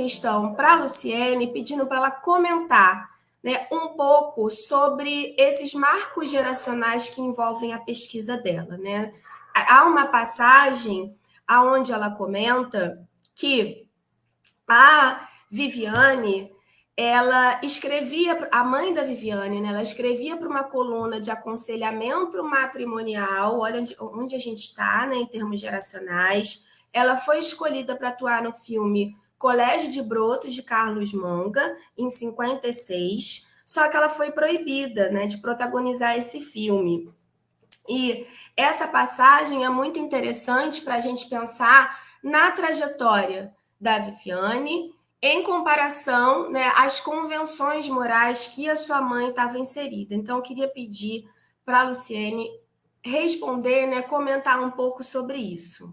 questão para a Luciene, pedindo para ela comentar, né, um pouco sobre esses marcos geracionais que envolvem a pesquisa dela, né? Há uma passagem onde ela comenta que a Viviane, ela escrevia, a mãe da Viviane, né, ela escrevia para uma coluna de aconselhamento matrimonial, olha onde a gente está, né, em termos geracionais. Ela foi escolhida para atuar no filme Colégio de Brotos, de Carlos Manga, em 56, só que ela foi proibida, né, de protagonizar esse filme. E essa passagem é muito interessante para a gente pensar na trajetória da Viviane em comparação, né, às convenções morais que a sua mãe estava inserida. Então, eu queria pedir para a Luciene responder, né, comentar um pouco sobre isso.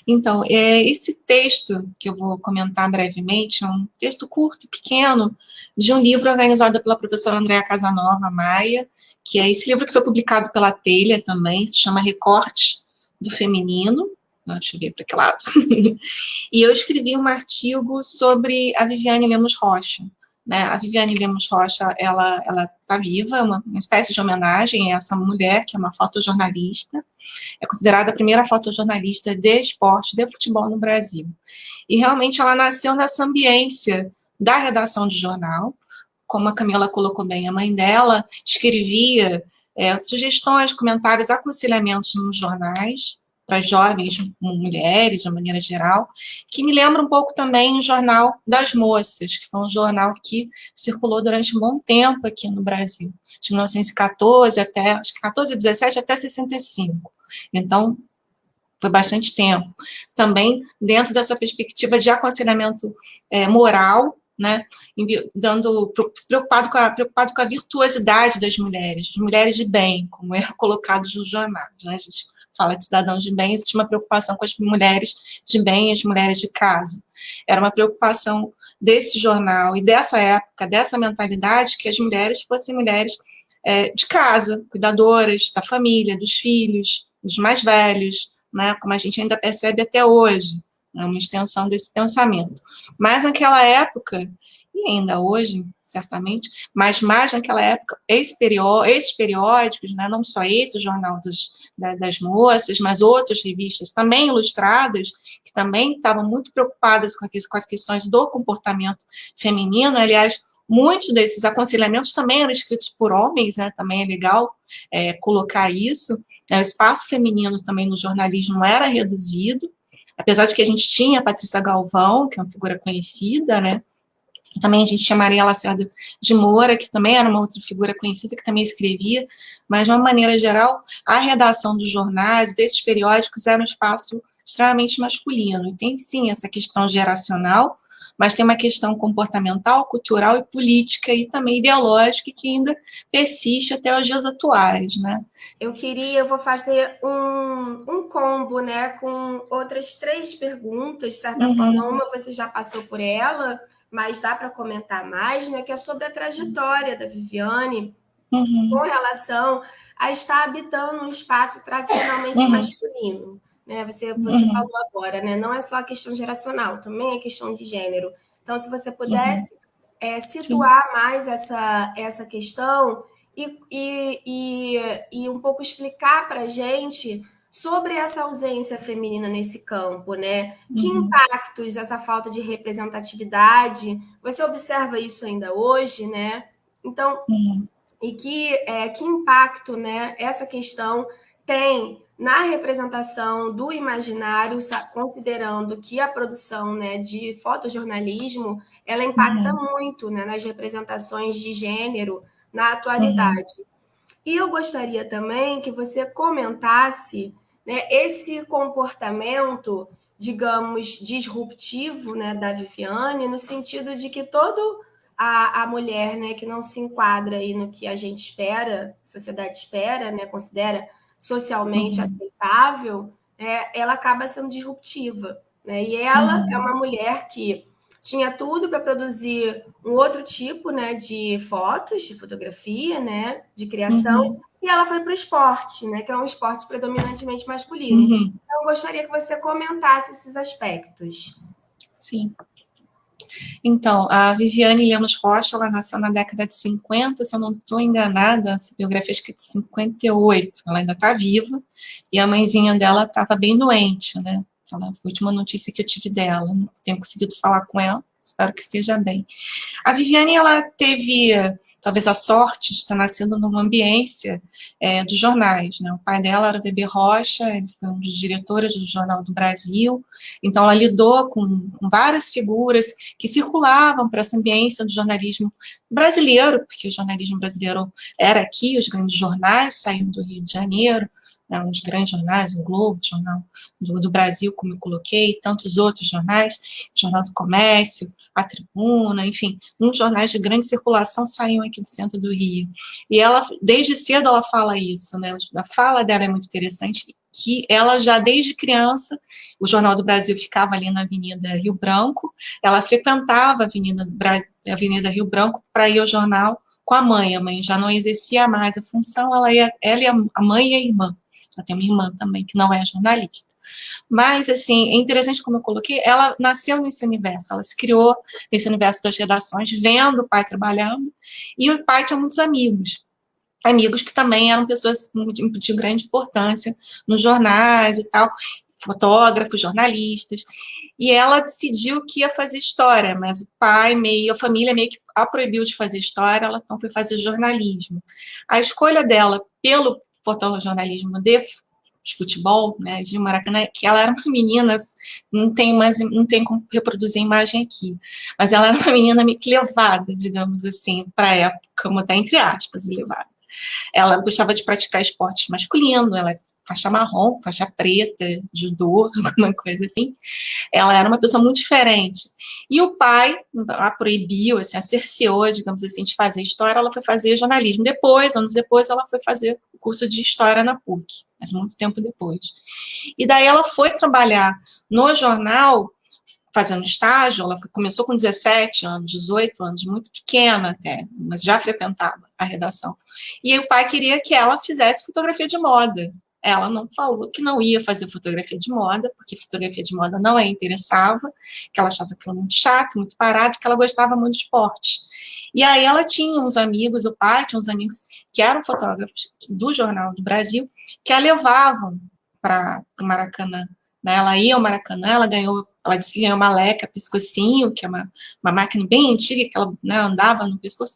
Então, esse texto que eu vou comentar brevemente é um texto curto, pequeno, de um livro organizado pela professora Andréa Casanova Maia, que é esse livro que foi publicado pela Telha também, se chama Recorte do Feminino. Não, deixa eu ver para que lado. E eu escrevi um artigo sobre a Viviane Lemos Rocha. Né? A Viviane Lemos Rocha, ela está viva, uma espécie de homenagem a essa mulher, que é uma fotojornalista, é considerada a primeira fotojornalista de esporte, de futebol no Brasil. E realmente ela nasceu nessa ambiência da redação de jornal, como a Camila colocou bem, a mãe dela escrevia sugestões, comentários, aconselhamentos nos jornais, para jovens mulheres, de maneira geral, que me lembra um pouco também o Jornal das Moças, que foi um jornal que circulou durante um bom tempo aqui no Brasil, de 1914 até, acho que 14, 17 até 65. Então, foi bastante tempo. Também dentro dessa perspectiva de aconselhamento moral, né, preocupado com a virtuosidade das mulheres de bem, como é colocado nos jornais, né? A gente fala de cidadãos de bem, existe uma preocupação com as mulheres de bem, as mulheres de casa. Era uma preocupação desse jornal e dessa época, dessa mentalidade, que as mulheres fossem mulheres de casa, cuidadoras da família, dos filhos, dos mais velhos, né, como a gente ainda percebe até hoje, é uma extensão desse pensamento. Mas naquela época, e ainda hoje, certamente, mas mais naquela época, esses periódicos, né, não só esse, o Jornal das Moças, mas outras revistas também ilustradas, que também estavam muito preocupadas com as questões do comportamento feminino. Aliás, muitos desses aconselhamentos também eram escritos por homens, né, também é legal colocar isso. O espaço feminino também no jornalismo era reduzido, apesar de que a gente tinha a Patrícia Galvão, que é uma figura conhecida, né? Também a gente tinha Maria Lacerda de Moura, que também era uma outra figura conhecida, que também escrevia, mas, de uma maneira geral, a redação dos jornais, desses periódicos, era um espaço extremamente masculino. E tem, sim, essa questão geracional, mas tem uma questão comportamental, cultural e política, e também ideológica, que ainda persiste até os dias atuais, né? Eu vou fazer um combo, né, com outras 3 perguntas, de certa forma, uma você já passou por ela, mas dá para comentar mais, né, que é sobre a trajetória da Viviane com relação a estar habitando um espaço tradicionalmente masculino. Né? Você falou agora, né? Não é só a questão geracional, também é questão de gênero. Então, se você pudesse situar mais essa questão e um pouco explicar para a gente sobre essa ausência feminina nesse campo, né? Que impactos essa falta de representatividade, você observa isso ainda hoje, né? Então, e que impacto, né, essa questão tem na representação do imaginário, considerando que a produção, né, de fotojornalismo, ela impacta muito, né, nas representações de gênero na atualidade. E eu gostaria também que você comentasse, né, esse comportamento, digamos, disruptivo, né, da Viviane, no sentido de que a mulher, né, que não se enquadra aí no que a gente espera, a sociedade espera, né, considera socialmente aceitável, ela acaba sendo disruptiva. Né? E ela é uma mulher que tinha tudo para produzir um outro tipo, né, de fotos, de fotografia, né, de criação, e ela foi para o esporte, né, que é um esporte predominantemente masculino. Então, eu gostaria que você comentasse esses aspectos. Sim. Então, a Viviane Lemos Rocha, ela nasceu na década de 50, se eu não estou enganada, essa biografia acho que é de 58, ela ainda está viva, e a mãezinha dela estava bem doente, né? Ela, foi a última notícia que eu tive dela, não tenho conseguido falar com ela, espero que esteja bem. A Viviane, ela teve talvez a sorte de estar nascendo numa ambiência dos jornais, né? O pai dela era o Bebê Rocha, ele foi um dos diretores do Jornal do Brasil, então ela lidou com várias figuras que circulavam para essa ambiência do jornalismo brasileiro, porque o jornalismo brasileiro era aqui, os grandes jornais saíam do Rio de Janeiro, né, uns grandes jornais, o Globo, o Jornal do Brasil, como eu coloquei, tantos outros jornais, Jornal do Comércio, a Tribuna, enfim, uns jornais de grande circulação saíam aqui do centro do Rio. E ela, desde cedo, ela fala isso, né? A fala dela é muito interessante, que ela já desde criança, o Jornal do Brasil ficava ali na Avenida Rio Branco, ela frequentava a Avenida Rio Branco para ir ao jornal com a mãe já não exercia mais a função, ela e a mãe e a irmã. Ela tem uma irmã também, que não é jornalista. Mas, assim, é interessante como eu coloquei, ela nasceu nesse universo, ela se criou nesse universo das redações, vendo o pai trabalhando, e o pai tinha muitos amigos que também eram pessoas de grande importância nos jornais e tal, fotógrafos, jornalistas, e ela decidiu que ia fazer história, mas o pai, a família meio que a proibiu de fazer história, ela então foi fazer jornalismo. A escolha dela pelo fotojornalismo de futebol, né, de Maracanã, que ela era uma menina, não tem como reproduzir a imagem aqui, mas ela era uma menina meio que levada, digamos assim, para a época, como está entre aspas, levada. Ela gostava de praticar esportes masculinos, ela é faixa marrom, faixa preta, judô, alguma coisa assim. Ela era uma pessoa muito diferente. E o pai a proibiu, assim, a cerceou, digamos assim, de fazer história, ela foi fazer jornalismo. Depois, anos depois, ela foi fazer o curso de história na PUC, mas muito tempo depois. E daí ela foi trabalhar no jornal, fazendo estágio, ela começou com 17 anos, 18 anos, muito pequena até, mas já frequentava a redação. E o pai queria que ela fizesse fotografia de moda. Ela não falou que não ia fazer fotografia de moda, porque fotografia de moda não a interessava, que ela achava aquilo muito chato, muito parado, que ela gostava muito de esporte. E aí ela tinha uns amigos, o pai tinha uns amigos que eram fotógrafos do Jornal do Brasil, que a levavam para o Maracanã. Né? Ela ia ao Maracanã, ela disse que ganhou uma Leica pescocinho, que é uma máquina bem antiga, que ela, né, andava no pescoço,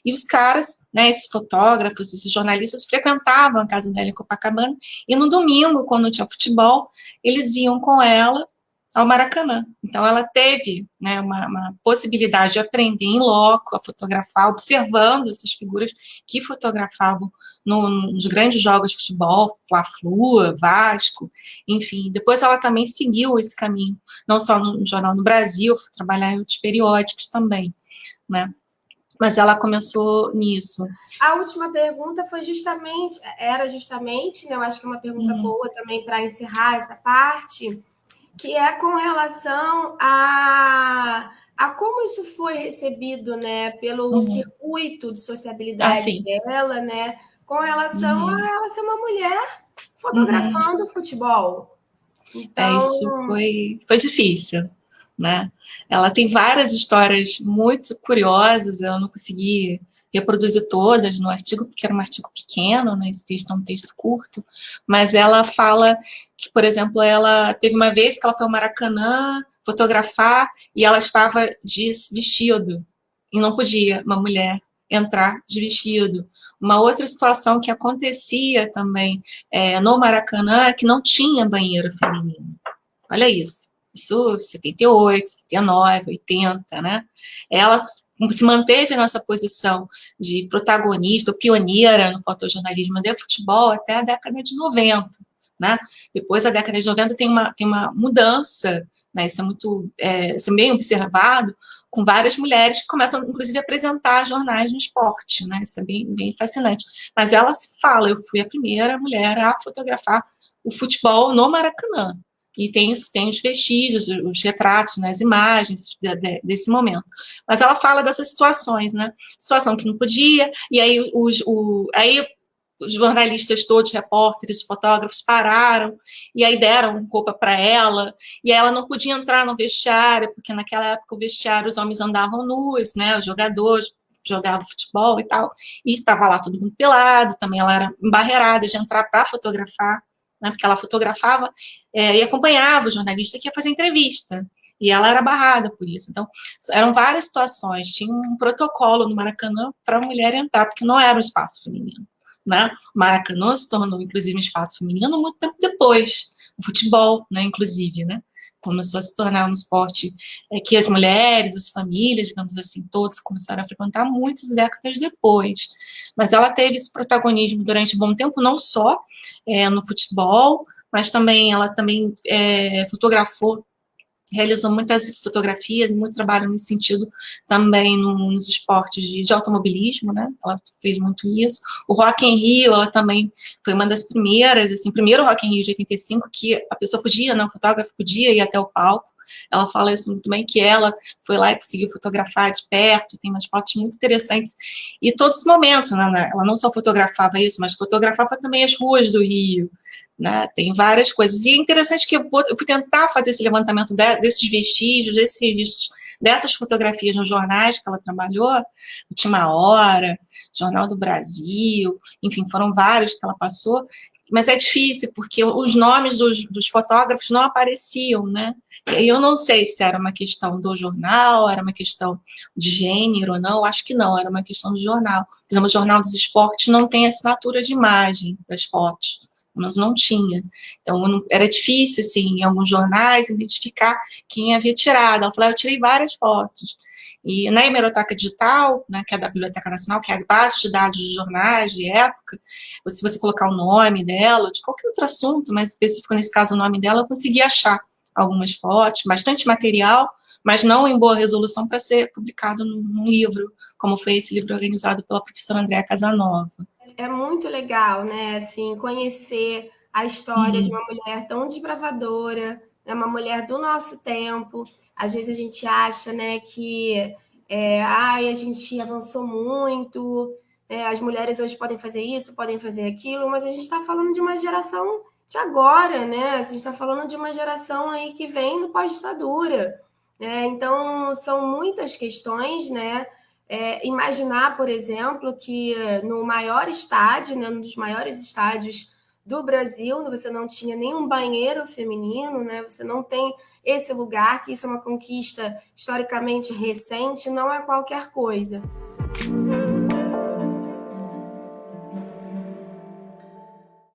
e os caras, né, esses fotógrafos, esses jornalistas, frequentavam a casa dela em Copacabana, e no domingo, quando tinha futebol, eles iam com ela ao Maracanã. Então, ela teve, né, uma possibilidade de aprender em loco a fotografar, observando essas figuras que fotografavam nos grandes jogos de futebol, Fla-Flu, Vasco, enfim. Depois ela também seguiu esse caminho, não só no Jornal do Brasil, foi trabalhar em outros periódicos também, né? Mas ela começou nisso. A última pergunta era justamente, né, eu acho que é uma pergunta boa também para encerrar essa parte, que é com relação a como isso foi recebido, né, pelo circuito de sociabilidade dela, né, com relação a ela ser uma mulher fotografando futebol. Então, isso foi difícil, né? Ela tem várias histórias muito curiosas, eu não consegui reproduzir todas no artigo, porque era um artigo pequeno, né? Esse texto é um texto curto, mas ela fala que, por exemplo, ela teve uma vez que ela foi ao Maracanã fotografar e ela estava de vestido, e não podia uma mulher entrar de vestido. Uma outra situação que acontecia também no Maracanã é que não tinha banheiro feminino. Olha isso. Isso 78, 79, 80, né? Ela se manteve nessa posição de protagonista, pioneira no fotojornalismo de futebol até a década de 90, né? Depois, a década de 90 tem uma mudança, né? Isso é bem observado, com várias mulheres que começam, inclusive, a apresentar jornais no esporte, né? Isso é bem fascinante. Mas ela se fala, eu fui a primeira mulher a fotografar o futebol no Maracanã. E tem os vestígios, os retratos, né, as imagens desse momento. Mas ela fala dessas situações, né? Situação que não podia, e aí os jornalistas todos, repórteres, fotógrafos, pararam e aí deram roupa para ela, e ela não podia entrar no vestiário, porque naquela época o vestiário, os homens andavam nus, né, os jogadores jogavam futebol e tal, e estava lá todo mundo pelado, também ela era embarreirada de entrar para fotografar, né, porque ela fotografava e acompanhava o jornalista que ia fazer entrevista, e ela era barrada por isso. Então, eram várias situações, tinha um protocolo no Maracanã para a mulher entrar, porque não era um espaço feminino. Né? O Maracanã se tornou, inclusive, um espaço feminino muito tempo depois. O futebol, né, inclusive, né? Começou a se tornar um esporte que as mulheres, as famílias, digamos assim, todos começaram a frequentar muitas décadas depois. Mas ela teve esse protagonismo durante um bom tempo, não só no futebol, mas também ela também fotografou, realizou muitas fotografias, muito trabalho nesse sentido também nos esportes de automobilismo, né? Ela fez muito isso. O Rock in Rio, ela também foi uma das primeiras, assim, primeiro Rock in Rio de 85, que a pessoa podia, né? O fotógrafo podia ir até o palco. Ela fala isso muito bem, que ela foi lá e conseguiu fotografar de perto, tem umas fotos muito interessantes. E todos os momentos, né? Ela não só fotografava isso, mas fotografava também as ruas do Rio, né? Tem várias coisas. E é interessante que eu fui tentar fazer esse levantamento desses vestígios, desses registros, dessas fotografias nos jornais que ela trabalhou, Última Hora, Jornal do Brasil, enfim, foram vários que ela passou, mas é difícil, porque os nomes dos fotógrafos não apareciam, né? E eu não sei se era uma questão do jornal, era uma questão de gênero ou não, acho que não, era uma questão do jornal. Por exemplo, o Jornal dos Esportes não tem assinatura de imagem das fotos, mas não tinha. Então, era difícil, assim, em alguns jornais, identificar quem havia tirado. Ela falou, eu tirei várias fotos. E na Hemeroteca Digital, né, que é da Biblioteca Nacional, que é a base de dados de jornais de época, se você colocar o nome dela, de qualquer outro assunto, mas específico nesse caso o nome dela, eu consegui achar algumas fotos, bastante material, mas não em boa resolução para ser publicado num livro, como foi esse livro organizado pela professora Andréa Casanova. É muito legal, né, assim, conhecer a história de uma mulher tão desbravadora, né, uma mulher do nosso tempo. Às vezes a gente acha, né, que a gente avançou muito, as mulheres hoje podem fazer isso, podem fazer aquilo, mas a gente está falando de uma geração de agora, né? A gente está falando de uma geração aí que vem do pós-ditadura, né? Então, são muitas questões, né? Imaginar, por exemplo, que no maior estádio, né, um dos maiores estádios do Brasil, você não tinha nenhum banheiro feminino, né? Você não tem esse lugar, que isso é uma conquista historicamente recente, não é qualquer coisa.